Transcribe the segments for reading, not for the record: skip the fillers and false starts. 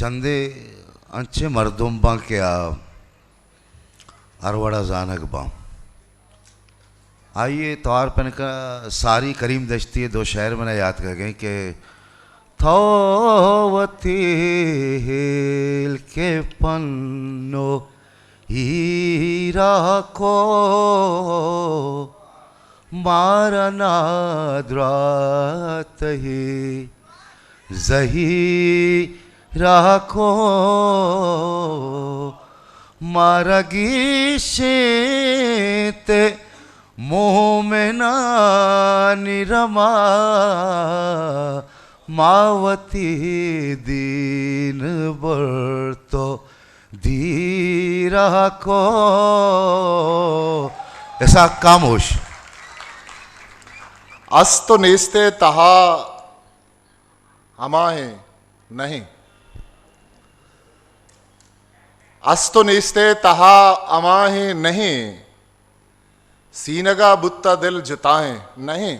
चंदे अंचे मरदुम्बा क्या अरवड़ा जानक बाम। आइए तौर पर का सारी करीम दश्ती है दो शहर मैंने याद कर गए कि थोवती हिल के पन्नो हीरा को मारना द्रात ही जही राखो मारगी शेते मोह में ना निरमा मावती दीन बरतो धीरा को। ऐसा खामोश अस्तो नेस्ते तहा हमाहे नहीं, अस्तो नेस्ते तहा अमाहे नहीं, सीनगा बुत्ता दिल जिताए नहीं,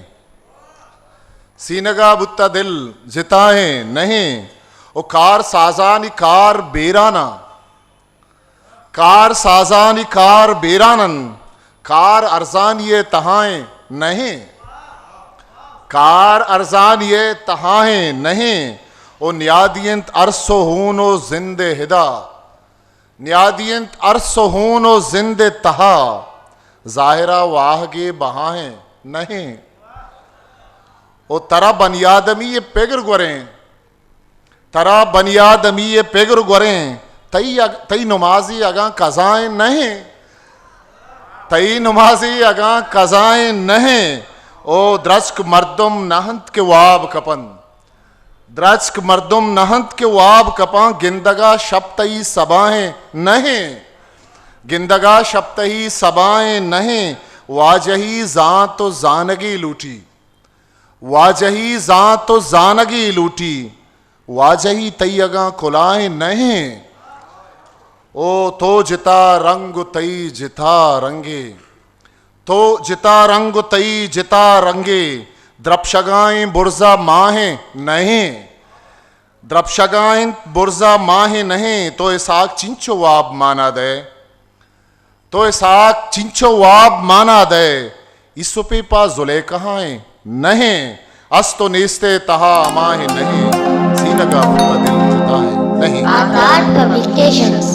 सीनगा बुत्ता दिल जिताए नहीं। ओ कार साजानी कार बेराना, कार साजानी कार बेरानन, कार अरजान ये तहाए नहीं, कार अरजान ये तहाए नहीं। ओ न्यादियंत अरसो हूनो जिंदे हिदा, न्यादियंत अरसो हूनो जिंदे तहा, जाहिरा वाहगे बहाए नहीं। ओ तरा बनियादमी ये पेगर गुरें, तरा बनियादमी ये पेगर गुरें, तई नमाजी अगा कजाएं नहीं, तई नमाजी अगा कजाएं नहीं। ओ द्रस्क मर्दुम नहंत के वाब कपन, द्रस्क मर्दुम नहंत के वाब कपा, गिंदगा शब्तई सबाएं नहीं, गिंदगा शब्तई सबाएं नहीं। वाजही जां तो जानगी लूटी, वाजही जां तो जानगी लूटी, वाजही तैयगा कुलाएं नहीं। ओ तो जिता रंग तई जिता रंगे, तो जिता रंग तई जिता रंगे, द्रपशगाएं बुर्जा माहे नहीं, द्रपशगाएं बुर्जा माहे नहीं। तो इसाक चिंचो वाब माना दे, तो इसाक चिंचो वाब माना दे, इसुपे पा जुले कहाएं नहीं, अस्तो नेस्ते तहा माहे नहीं, सीनगा बुत्ता दिल जिता है नहीं। आकार पब्लिकेशंस।